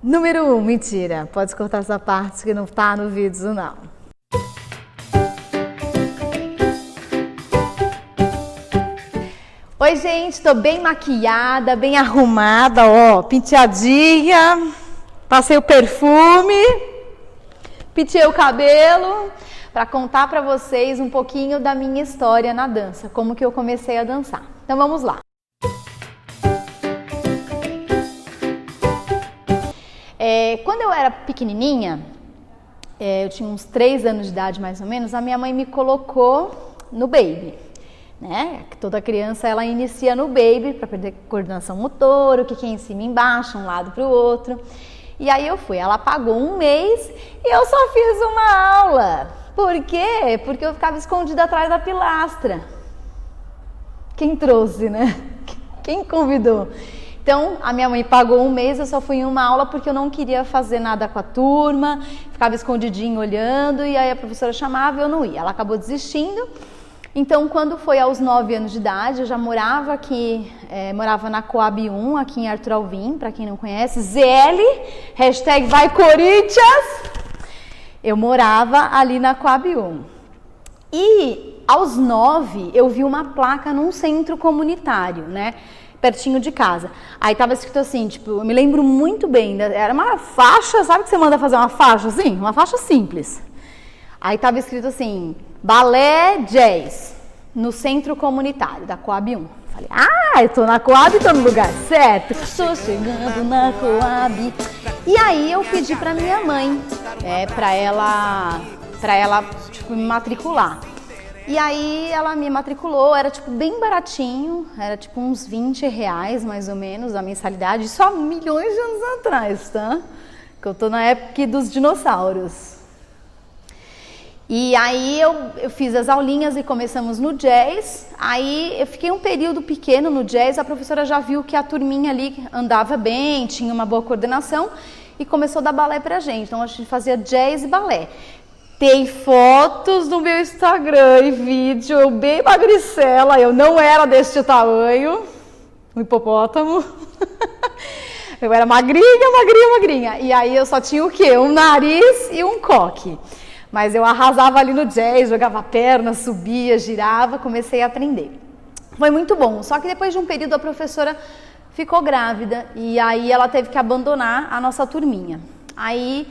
Número 1, mentira. Pode cortar essa parte que não tá no vídeo, não. Oi, gente, tô bem maquiada, bem arrumada, ó, penteadinha, passei o perfume, penteei o cabelo, para contar para vocês um pouquinho da minha história na dança, como que eu comecei a dançar. Então vamos lá. Quando eu era pequenininha, eu tinha uns 3 anos de idade mais ou menos, a minha mãe me colocou no baby, né? Toda criança ela inicia no baby para aprender coordenação motora, o que é em cima e embaixo, um lado para o outro. E aí eu fui, ela pagou 1 mês e eu só fiz uma aula. Por quê? Porque eu ficava escondida atrás da pilastra. Quem trouxe, né? Quem convidou? Então, a minha mãe pagou 1 mês, eu só fui em uma aula porque eu não queria fazer nada com a turma, ficava escondidinho olhando e aí a professora chamava e eu não ia. Ela acabou desistindo. Então, quando foi aos 9 anos de idade, eu já morava aqui, morava na Coab 1, aqui em Arthur Alvim, para quem não conhece, ZL, hashtag vai Corinthians. Eu morava ali na Coab 1. E aos 9, eu vi uma placa num centro comunitário, né? Pertinho de casa. Aí tava escrito assim, tipo, eu me lembro muito bem, era uma faixa, sabe que você manda fazer uma faixa assim? Uma faixa simples. Aí tava escrito assim, balé jazz, no centro comunitário da Coab 1. Falei, eu tô na Coab, tô no lugar certo. Tô chegando na Coab. E aí eu pedi pra minha mãe, pra ela tipo, me matricular. E aí ela me matriculou, era tipo bem baratinho, era tipo uns R$20 mais ou menos a mensalidade, isso há milhões de anos atrás, tá? Que eu tô na época dos dinossauros. E aí eu fiz as aulinhas e começamos no jazz, aí eu fiquei um período pequeno no jazz, a professora já viu que a turminha ali andava bem, tinha uma boa coordenação e começou a dar balé pra gente, então a gente fazia jazz e balé. Tem fotos no meu Instagram e vídeo, eu bem magricela, eu não era deste tamanho, um hipopótamo. Eu era magrinha. E aí eu só tinha o quê? Um nariz e um coque. Mas eu arrasava ali no jazz, jogava a perna, subia, girava, comecei a aprender. Foi muito bom, só que depois de um período a professora ficou grávida e aí ela teve que abandonar a nossa turminha. Aí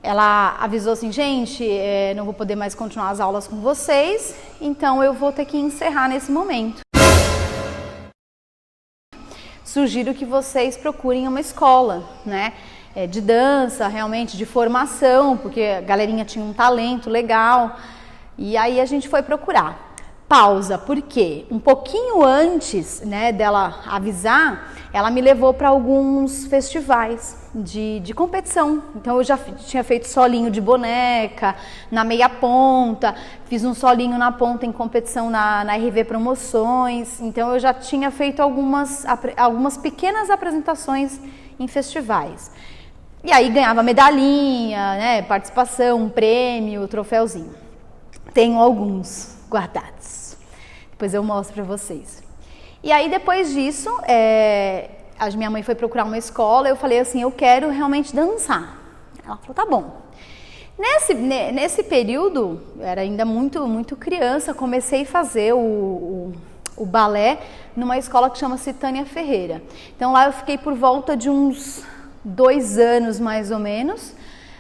ela avisou assim, gente, não vou poder mais continuar as aulas com vocês, então eu vou ter que encerrar nesse momento. Sugiro que vocês procurem uma escola, né, de dança, realmente, de formação, porque a galerinha tinha um talento legal, e aí a gente foi procurar. Pausa, porque um pouquinho antes, né, dela avisar, ela me levou para alguns festivais de competição. Então eu já tinha feito solinho de boneca, na meia ponta, fiz um solinho na ponta em competição na RV Promoções. Então eu já tinha feito algumas pequenas apresentações em festivais. E aí ganhava medalhinha, né, participação, um prêmio, troféuzinho. Tenho alguns guardados. Depois eu mostro para vocês. E aí depois disso, a minha mãe foi procurar uma escola, eu falei assim, eu quero realmente dançar. Ela falou, tá bom. Nesse período, eu era ainda muito criança, comecei a fazer o balé numa escola que chama-se Tânia Ferreira. Então lá eu fiquei por volta de uns 2 anos mais ou menos.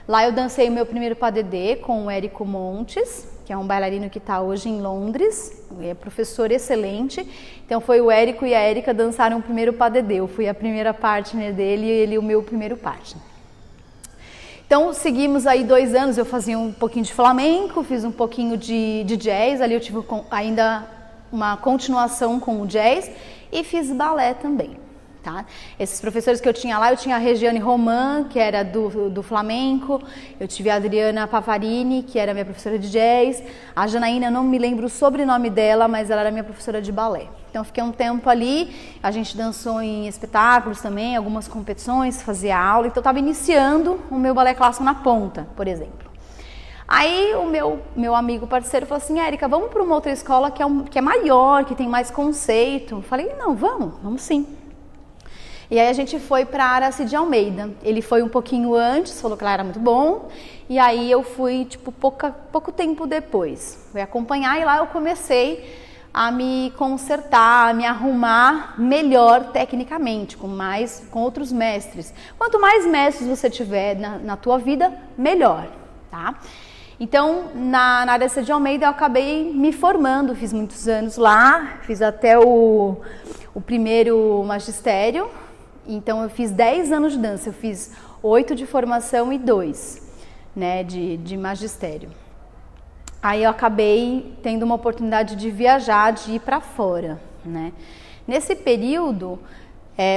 Lá eu dancei o meu primeiro pas de deux com o Érico Montes, que é um bailarino que está hoje em Londres, é professor excelente. Então foi o Érico e a Érica dançaram o primeiro pas de deux. Eu fui a primeira partner dele e ele o meu primeiro partner. Então seguimos aí 2 anos, eu fazia um pouquinho de flamenco, fiz um pouquinho de jazz, ali eu tive ainda uma continuação com o jazz e fiz balé também. Tá? Esses professores que eu tinha lá, eu tinha a Regiane Roman, que era do flamenco, eu tive a Adriana Pavarini, que era minha professora de jazz, a Janaína, não me lembro o sobrenome dela, mas ela era minha professora de balé. Então fiquei um tempo ali, a gente dançou em espetáculos também, algumas competições, fazia aula, então eu estava iniciando o meu balé clássico na ponta, por exemplo. Aí o meu amigo parceiro falou assim, Érica, vamos para uma outra escola que é maior, que tem mais conceito. Eu falei, não, vamos sim. E aí a gente foi para Aracide Almeida. Ele foi um pouquinho antes, falou que lá era muito bom. E aí eu fui, tipo, pouco tempo depois. Fui acompanhar e lá eu comecei a me consertar, a me arrumar melhor tecnicamente, com outros mestres. Quanto mais mestres você tiver na tua vida, melhor, tá? Então, na Aracide de Almeida eu acabei me formando, fiz muitos anos lá, fiz até o primeiro magistério. Então eu fiz 10 anos de dança, eu fiz 8 de formação e 2, né, de magistério. Aí eu acabei tendo uma oportunidade de viajar, de ir para fora, né. Nesse período,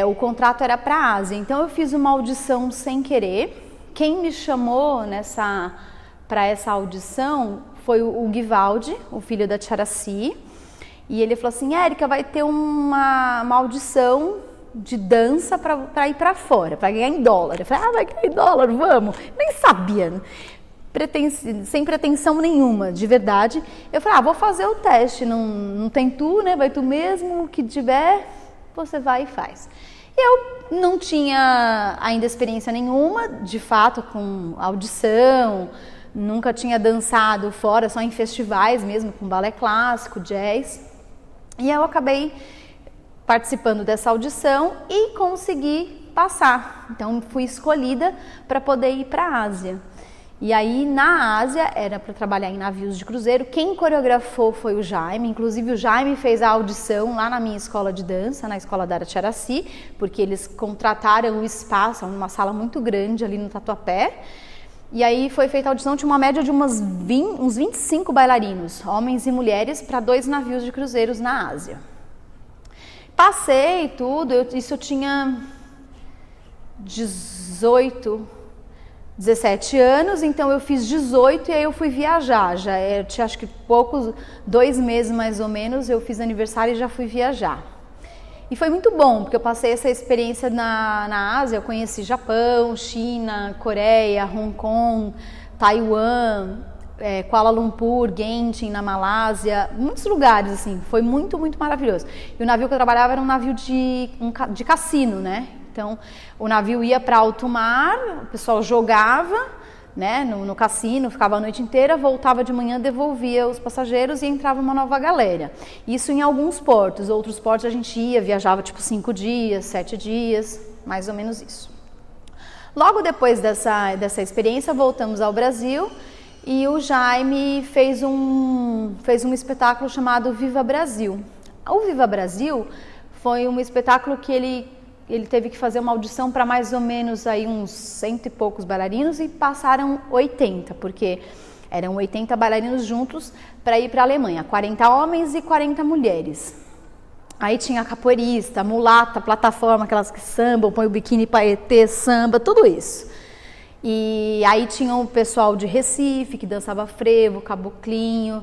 o contrato era para a Ásia, então eu fiz uma audição sem querer. Quem me chamou para essa audição foi o Guivaldi, o filho da Tia Aracy, e ele falou assim: Érica, vai ter uma audição de dança para ir para fora, para ganhar em dólar. Eu falei: vai ganhar em dólar, vamos. Nem sabia, sem pretensão nenhuma, de verdade. Eu falei: vou fazer o teste, não tem tu, né? Vai tu mesmo, o que tiver, você vai e faz. Eu não tinha ainda experiência nenhuma, de fato, com audição, nunca tinha dançado fora, só em festivais mesmo, com balé clássico, jazz. E eu acabei participando dessa audição e consegui passar. Então fui escolhida para poder ir para a Ásia. E aí na Ásia era para trabalhar em navios de cruzeiro. Quem coreografou foi o Jaime, inclusive o Jaime fez a audição lá na minha escola de dança, na escola da Tia Aracy, porque eles contrataram o espaço, uma sala muito grande ali no Tatuapé. E aí foi feita a audição, tinha uma média de uns 25 bailarinos, homens e mulheres, para 2 navios de cruzeiros na Ásia. Passei tudo, eu tinha 17 anos, então eu fiz 18 e aí eu fui viajar. Eu tinha acho que 2 meses mais ou menos, eu fiz aniversário e já fui viajar. E foi muito bom, porque eu passei essa experiência na Ásia, eu conheci Japão, China, Coreia, Hong Kong, Taiwan, Kuala Lumpur, Genting, na Malásia, muitos lugares, assim, foi muito, muito maravilhoso. E o navio que eu trabalhava era um navio de cassino, né? Então, o navio ia para alto mar, o pessoal jogava, né, no cassino, ficava a noite inteira, voltava de manhã, devolvia os passageiros e entrava uma nova galera. Isso em alguns portos, outros portos a gente viajava tipo 5 dias, 7 dias, mais ou menos isso. Logo depois dessa experiência, voltamos ao Brasil e o Jaime fez um espetáculo chamado Viva Brasil. O Viva Brasil foi um espetáculo que ele teve que fazer uma audição para mais ou menos aí uns 100 e poucos bailarinos e passaram 80, porque eram 80 bailarinos juntos para ir para a Alemanha, 40 homens e 40 mulheres. Aí tinha capoeirista, mulata, plataforma, aquelas que sambam, põe o biquíni, paetê, samba, tudo isso. E aí tinha o pessoal de Recife, que dançava frevo, caboclinho,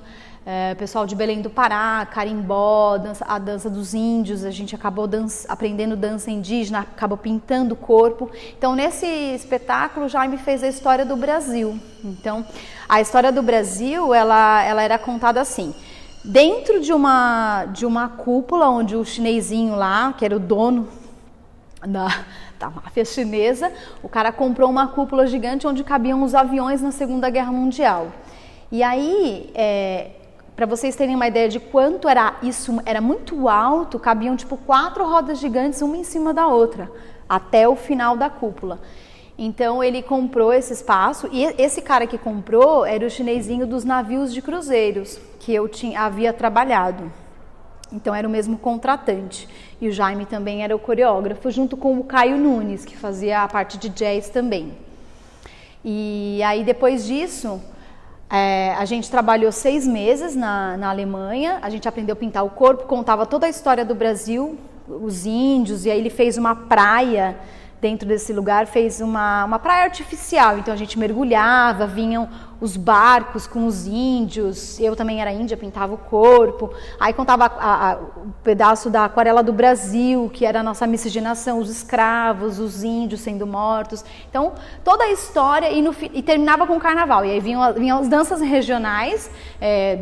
pessoal de Belém do Pará, carimbó, a dança dos índios, a gente acabou aprendendo dança indígena, acabou pintando o corpo. Então, nesse espetáculo, o Jaime fez a história do Brasil. Então, a história do Brasil, ela era contada assim: dentro de uma cúpula, onde o chinesinho lá, que era o dono da máfia chinesa, o cara comprou uma cúpula gigante onde cabiam os aviões na Segunda Guerra Mundial. E aí, para vocês terem uma ideia de quanto era isso, era muito alto, cabiam tipo 4 rodas gigantes, uma em cima da outra, até o final da cúpula. Então ele comprou esse espaço, e esse cara que comprou era o chinesinho dos navios de cruzeiros, que eu havia trabalhado. Então era o mesmo contratante. E o Jaime também era o coreógrafo, junto com o Caio Nunes, que fazia a parte de jazz também. E aí depois disso, a gente trabalhou 6 meses na Alemanha, a gente aprendeu a pintar o corpo, contava toda a história do Brasil, os índios, e aí ele fez uma praia dentro desse lugar, fez uma praia artificial, então a gente mergulhava, vinham os barcos com os índios, eu também era índia, pintava o corpo, aí contava o pedaço da aquarela do Brasil, que era a nossa miscigenação, os escravos, os índios sendo mortos, então toda a história e terminava com o carnaval, e aí vinham as danças regionais,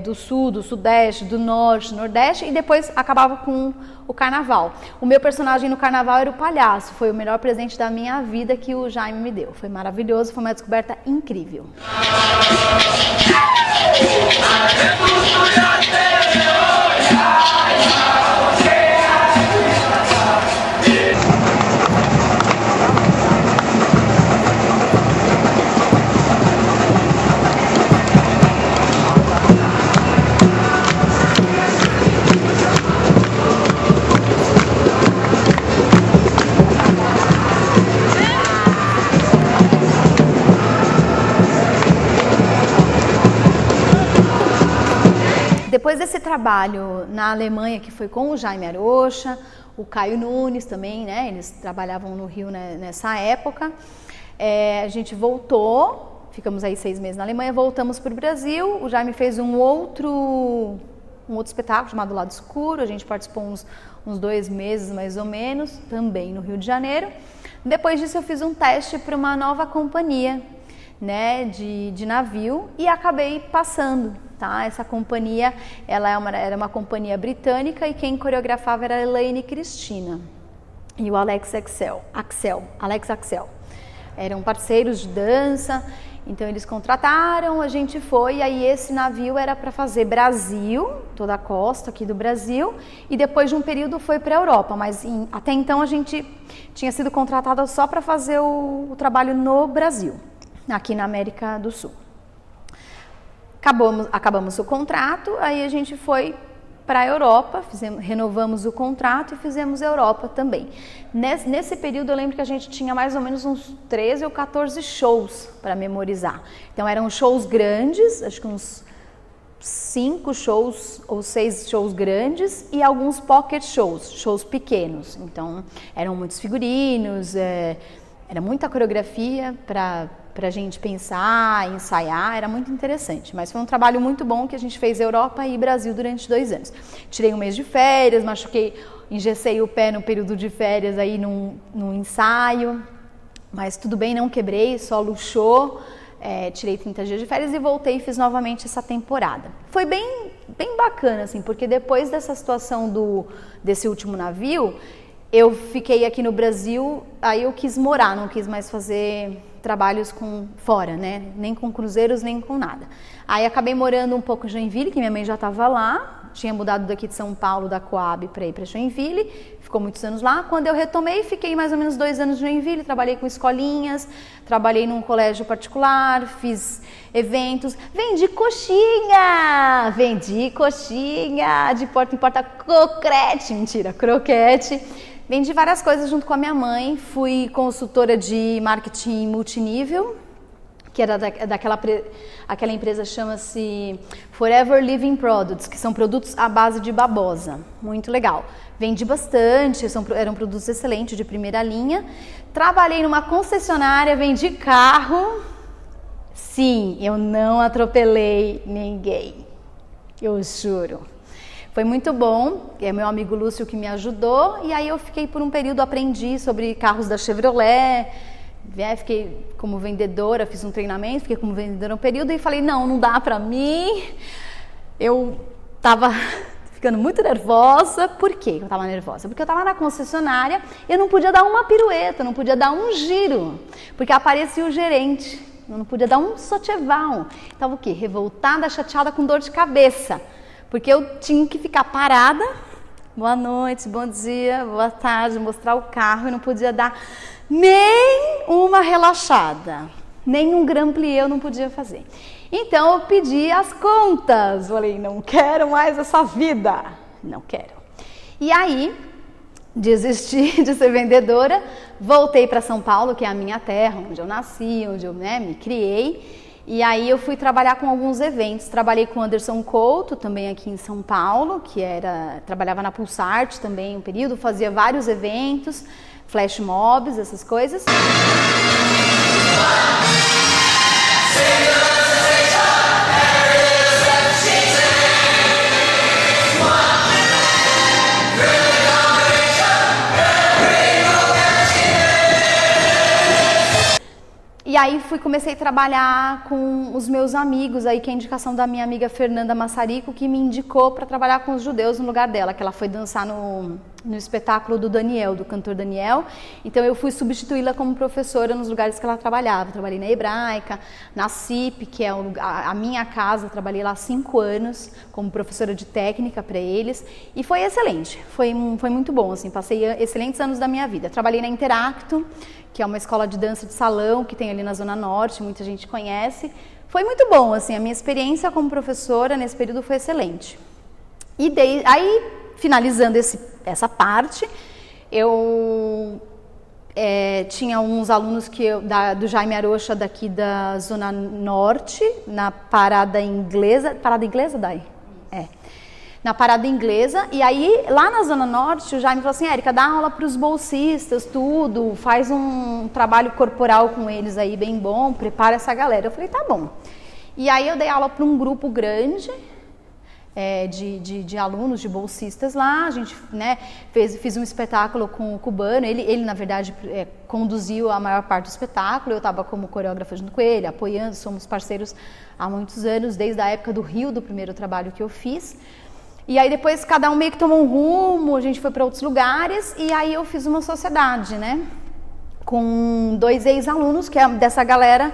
do sul, do sudeste, do norte, nordeste, e depois acabava com o carnaval. O meu personagem no carnaval era o palhaço, foi o melhor presente da minha vida que o Jaime me deu, foi maravilhoso, foi uma descoberta incrível. Depois desse trabalho na Alemanha, que foi com o Jaime Arocha, o Caio Nunes também, né? Eles trabalhavam no Rio nessa época. A gente voltou, ficamos aí 6 meses na Alemanha, voltamos para o Brasil. O Jaime fez um outro espetáculo chamado Lado Escuro. A gente participou uns 2 meses mais ou menos, também no Rio de Janeiro. Depois disso eu fiz um teste para uma nova companhia, né, de navio, e acabei passando, tá? Essa companhia, ela era uma companhia britânica e quem coreografava era a Elaine Cristina e o Alex Axel. Eram parceiros de dança, então eles contrataram, a gente foi, e aí esse navio era para fazer Brasil, toda a costa aqui do Brasil, e depois de um período foi para a Europa, mas até então a gente tinha sido contratada só para fazer o trabalho no Brasil, aqui na América do Sul. Acabamos o contrato, aí a gente foi para a Europa, renovamos o contrato e fizemos a Europa também. Nesse período eu lembro que a gente tinha mais ou menos uns 13 ou 14 shows para memorizar. Então eram shows grandes, acho que uns 5 shows ou 6 shows grandes e alguns pocket shows pequenos. Então eram muitos figurinos, era muita coreografia para a gente pensar, ensaiar, era muito interessante. Mas foi um trabalho muito bom que a gente fez Europa e Brasil durante 2 anos. Tirei 1 mês de férias, engessei o pé no período de férias aí num ensaio, mas tudo bem, não quebrei, só luxou. Tirei 30 dias de férias e voltei e fiz novamente essa temporada. Foi bem bacana, assim, porque depois dessa situação desse último navio, eu fiquei aqui no Brasil, aí eu quis morar, não quis mais fazer trabalhos fora, né? Nem com cruzeiros, nem com nada. Aí acabei morando um pouco em Joinville, que minha mãe já estava lá, tinha mudado daqui de São Paulo, da Coab, para ir para Joinville, ficou muitos anos lá. Quando eu retomei, fiquei mais ou menos 2 anos em Joinville, trabalhei com escolinhas, trabalhei num colégio particular, fiz eventos, vendi coxinha de porta em porta, croquete. Vendi várias coisas junto com a minha mãe, fui consultora de marketing multinível, que era aquela empresa chama-se Forever Living Products, que são produtos à base de babosa, muito legal. Vendi bastante, eram produtos excelentes, de primeira linha. Trabalhei numa concessionária, vendi carro. Sim, eu não atropelei ninguém, eu juro. Foi muito bom, é meu amigo Lúcio que me ajudou, e aí eu fiquei por um período, aprendi sobre carros da Chevrolet, fiquei como vendedora, fiz um treinamento, fiquei como vendedora um período e falei, não dá pra mim. Eu tava ficando muito nervosa. Por quê que eu tava nervosa? Porque eu tava na concessionária, eu não podia dar uma pirueta, não podia dar um giro, porque aparecia o gerente, eu não podia dar um socheval. Tava o quê? Revoltada, chateada, com dor de cabeça. Porque eu tinha que ficar parada, boa noite, bom dia, boa tarde, mostrar o carro e não podia dar nem uma relaxada, nem um grand plié eu não podia fazer. Então eu pedi as contas, falei, não quero mais essa vida, não quero. E aí, desisti de ser vendedora, voltei para São Paulo, que é a minha terra, onde eu nasci, onde eu me criei. E aí eu fui trabalhar com alguns eventos, trabalhei com o Anderson Couto, também aqui em São Paulo, trabalhava na Pulsarte também um período, fazia vários eventos, flash mobs, essas coisas. Senhor, E aí comecei a trabalhar com os meus amigos, aí que é a indicação da minha amiga Fernanda Massarico, que me indicou para trabalhar com os judeus no lugar dela, que ela foi dançar no espetáculo do Daniel, do cantor Daniel. Então eu fui substituí-la como professora nos lugares que ela trabalhava. Trabalhei na Hebraica, na CIP, que é a minha casa, trabalhei lá 5 anos como professora de técnica para eles. E foi excelente, foi muito bom, assim, passei excelentes anos da minha vida. Trabalhei na Interacto, que é uma escola de dança de salão que tem ali na Zona Norte, muita gente conhece. Foi muito bom, assim, a minha experiência como professora nesse período foi excelente. E aí, finalizando essa parte, eu tinha uns alunos do Jaime Arocha, daqui da Zona Norte, na Parada Inglesa. Parada Inglesa, Dai? Na Parada Inglesa, e aí lá na Zona Norte o Jaime falou assim: Érica, dá aula para os bolsistas, tudo, faz um trabalho corporal com eles aí bem bom, prepara essa galera. Eu falei, tá bom. E aí eu dei aula para um grupo grande de alunos, de bolsistas lá. A gente, né, fiz um espetáculo com o cubano, ele na verdade conduziu a maior parte do espetáculo, eu estava como coreógrafa junto com ele, apoiando, somos parceiros há muitos anos, desde a época do Rio, do primeiro trabalho que eu fiz. E aí depois cada um meio que tomou um rumo, a gente foi para outros lugares, e aí eu fiz uma sociedade, né, com 2 ex-alunos, que é dessa galera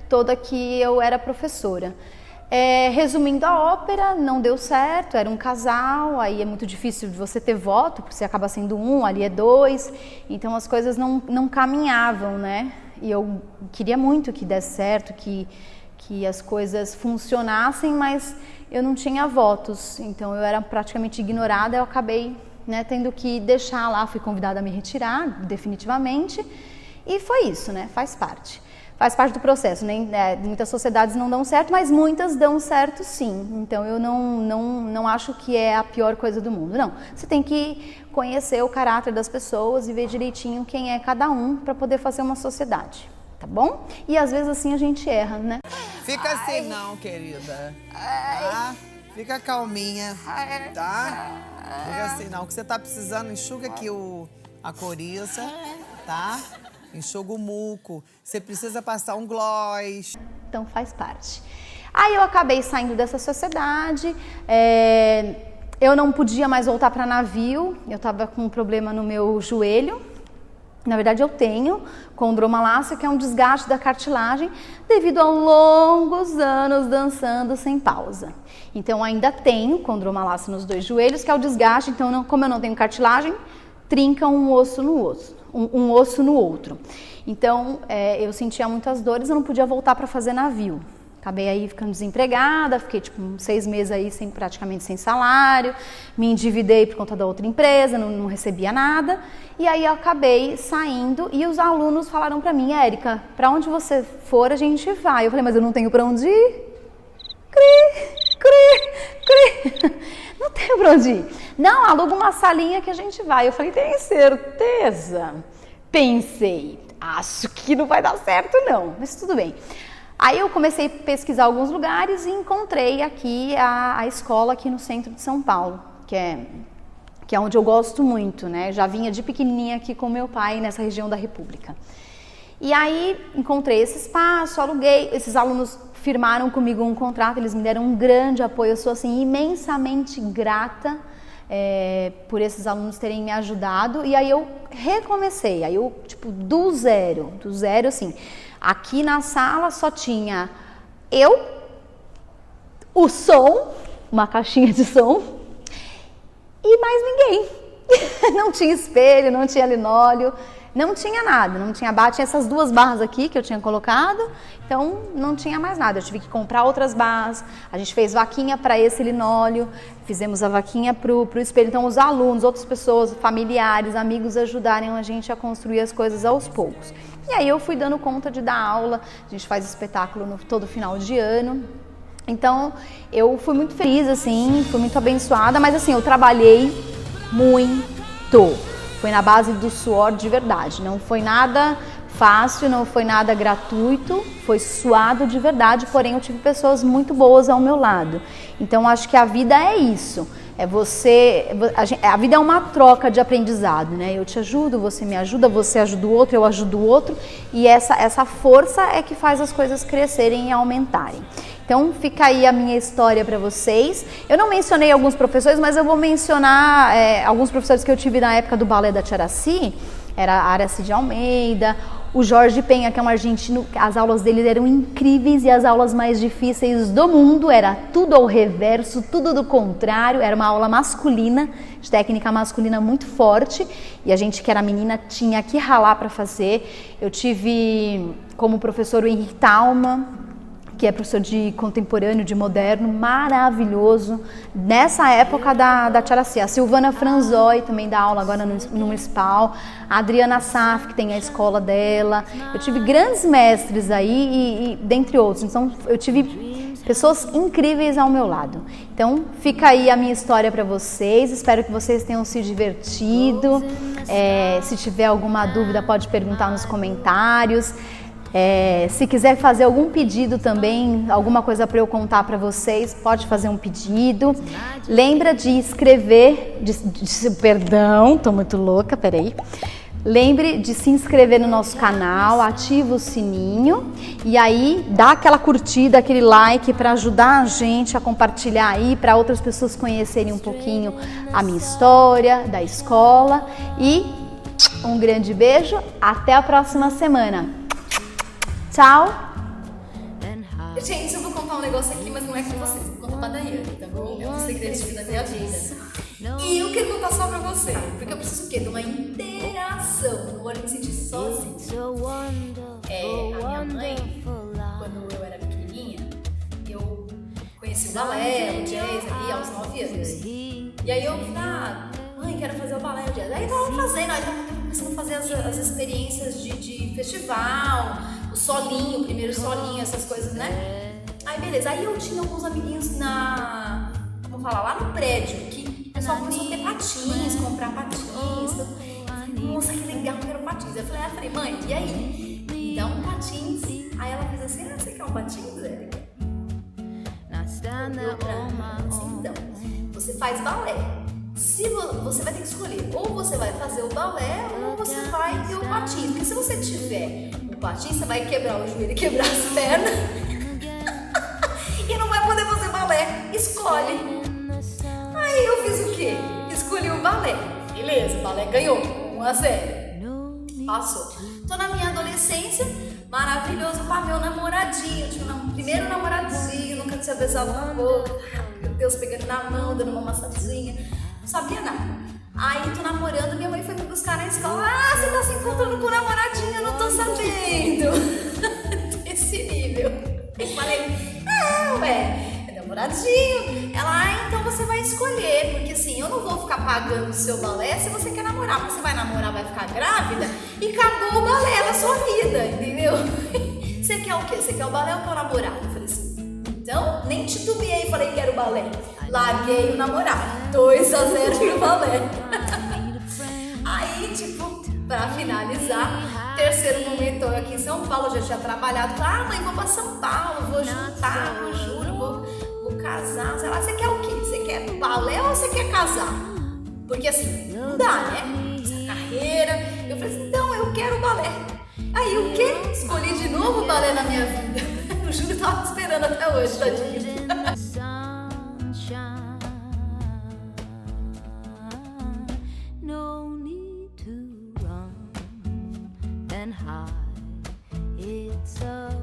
toda que eu era professora. Resumindo a ópera, não deu certo, era um casal, aí é muito difícil de você ter voto, porque você acaba sendo 1, ali é 2, então as coisas não caminhavam, né, e eu queria muito que desse certo, que as coisas funcionassem, mas eu não tinha votos, então eu era praticamente ignorada, eu acabei, né, tendo que deixar lá, fui convidada a me retirar definitivamente, e foi isso, né, faz parte do processo, né? Muitas sociedades não dão certo, mas muitas dão certo sim, então eu não acho que é a pior coisa do mundo, não, você tem que conhecer o caráter das pessoas e ver direitinho quem é cada um para poder fazer uma sociedade, tá bom? E às vezes assim a gente erra, né? Fica assim não, querida. Tá? Fica calminha, tá? Fica assim não. O que você tá precisando, enxuga aqui a coriza, tá? Enxuga o muco. Você precisa passar um gloss. Então faz parte. Aí eu acabei saindo dessa sociedade. Eu não podia mais voltar para navio. Eu tava com um problema no meu joelho. Na verdade eu tenho condromalácia, que é um desgaste da cartilagem devido a longos anos dançando sem pausa. Então ainda tenho condromalácia nos 2 joelhos, que é o desgaste, então como eu não tenho cartilagem, trinca um osso no outro. Então eu sentia muitas dores, eu não podia voltar para fazer navio. Acabei aí ficando desempregada, fiquei tipo uns 6 meses aí praticamente sem salário, me endividei por conta da outra empresa, não recebia nada, e aí eu acabei saindo e os alunos falaram pra mim: Érica, pra onde você for a gente vai. Eu falei, mas eu não tenho pra onde ir. Não tenho pra onde ir. Não, aluga uma salinha que a gente vai. Eu falei, tem certeza? Pensei, acho que não vai dar certo não, mas tudo bem. Aí eu comecei a pesquisar alguns lugares e encontrei aqui a escola aqui no centro de São Paulo, que é onde eu gosto muito, né? Já vinha de pequenininha aqui com meu pai nessa região da República. E aí encontrei esse espaço, aluguei, esses alunos firmaram comigo um contrato, eles me deram um grande apoio, eu sou assim imensamente grata por esses alunos terem me ajudado. E aí eu recomecei, aí eu tipo do zero assim. Aqui na sala só tinha eu, o som, uma caixinha de som e mais ninguém. Não tinha espelho, não tinha linóleo, não tinha nada, não tinha barra, tinha essas 2 barras aqui que eu tinha colocado, então não tinha mais nada, eu tive que comprar outras barras, a gente fez vaquinha para esse linóleo, fizemos a vaquinha pro espelho, então os alunos, outras pessoas, familiares, amigos ajudaram a gente a construir as coisas aos poucos. E aí eu fui dando conta de dar aula, a gente faz espetáculo todo final de ano, então eu fui muito feliz, assim, fui muito abençoada, mas assim, eu trabalhei muito, foi na base do suor de verdade, não foi nada fácil, não foi nada gratuito, foi suado de verdade, porém eu tive pessoas muito boas ao meu lado. Então acho que a vida é isso, A vida é uma troca de aprendizado, né? Eu te ajudo, você me ajuda, você ajuda o outro, eu ajudo o outro. E essa força é que faz as coisas crescerem e aumentarem. Então fica aí a minha história para vocês. Eu não mencionei alguns professores, mas eu vou mencionar alguns professores que eu tive na época do balé da Tia Aracy. Era a Aracy de Almeida, o Jorge Penha, que é um argentino. As aulas dele eram incríveis e as aulas mais difíceis do mundo. Era tudo ao reverso, tudo do contrário. Era uma aula masculina, de técnica masculina muito forte. E a gente que era menina tinha que ralar para fazer. Eu tive como professor o Henrique Talma, que é professor de contemporâneo, de moderno, maravilhoso, nessa época da Tia Aracy. A Silvana Franzói também dá aula agora no Municipal, a Adriana Saf, que tem a escola dela. Eu tive grandes mestres aí, e dentre outros. Então, eu tive pessoas incríveis ao meu lado. Então, fica aí a minha história para vocês. Espero que vocês tenham se divertido. Se tiver alguma dúvida, pode perguntar nos comentários. Se quiser fazer algum pedido também, alguma coisa para eu contar para vocês, pode fazer um pedido. Lembra de escrever, perdão, tô muito louca, peraí. Lembre de se inscrever no nosso canal, ativa o sininho e aí dá aquela curtida, aquele like para ajudar a gente a compartilhar aí, para outras pessoas conhecerem um pouquinho a minha história, da escola. E um grande beijo, até a próxima semana. Tchau! Gente, eu vou contar um negócio aqui, mas não é com vocês. Vou contar pra Daiane, tá bom? É um segredo da minha vida. E eu quero contar só pra você, porque eu preciso o quê? De uma interação. Não vou me sentir sozinha. A minha mãe, quando eu era pequenininha, eu conheci o balé, o jazz ali aos 9 anos. E aí eu falei, mãe, quero fazer o balé, o jazz. Aí tava fazendo, aí tava começando a fazer as experiências de festival, o solinho, o primeiro solinho, essas coisas, né? Aí beleza, aí eu tinha alguns amiguinhos lá no prédio, que o pessoal começou a ter patins, comprar patins. Eu falei, nossa, que legal, eu quero patins. Eu falei, mãe, e aí? Me dá um patins. Aí ela fez assim, você quer um patins, Zé? Então, você faz balé. Se você vai ter que escolher, ou você vai fazer o balé, ou você vai ter o patins. Porque se você tiver o patins, você vai quebrar o joelho e quebrar as pernas. E não vai poder fazer balé. Escolhe. Aí eu fiz o quê? Escolhi o balé. Beleza, o balé ganhou. 1-0. Passou. Tô na minha adolescência, maravilhoso para meu namoradinho. Eu tinha um primeiro namoradinho, nunca tinha beijado na boca. Meu Deus, pegando na mão, dando uma massadinha. Não sabia nada. Aí tô namorando, minha mãe foi me buscar na escola. Você tá se encontrando com o namoradinho, eu não tô sabendo. Desse nível. Eu falei, é namoradinho. Ela, então você vai escolher, porque assim, eu não vou ficar pagando o seu balé se você quer namorar. Porque você vai namorar, vai ficar grávida e acabou o balé na sua vida, entendeu? Você quer o quê? Você quer o balé ou quer o namorado? Eu falei assim, então nem titubeei, falei que era o balé. Larguei o namorado, 2-0 pro balé. Aí, tipo, pra finalizar, terceiro momento, eu aqui em São Paulo, já tinha trabalhado. Falei, mãe, vou pra São Paulo, vou juntar, vou juro, vou casar. Sei lá, você quer o quê? Você quer balé ou você quer casar? Porque assim, não dá, né? Essa carreira. Eu falei assim, então, eu quero balé. Aí, o quê? Escolhi de novo o balé na minha vida. Eu juro, eu tava esperando até hoje, tadinho. No need to run and hide. It's a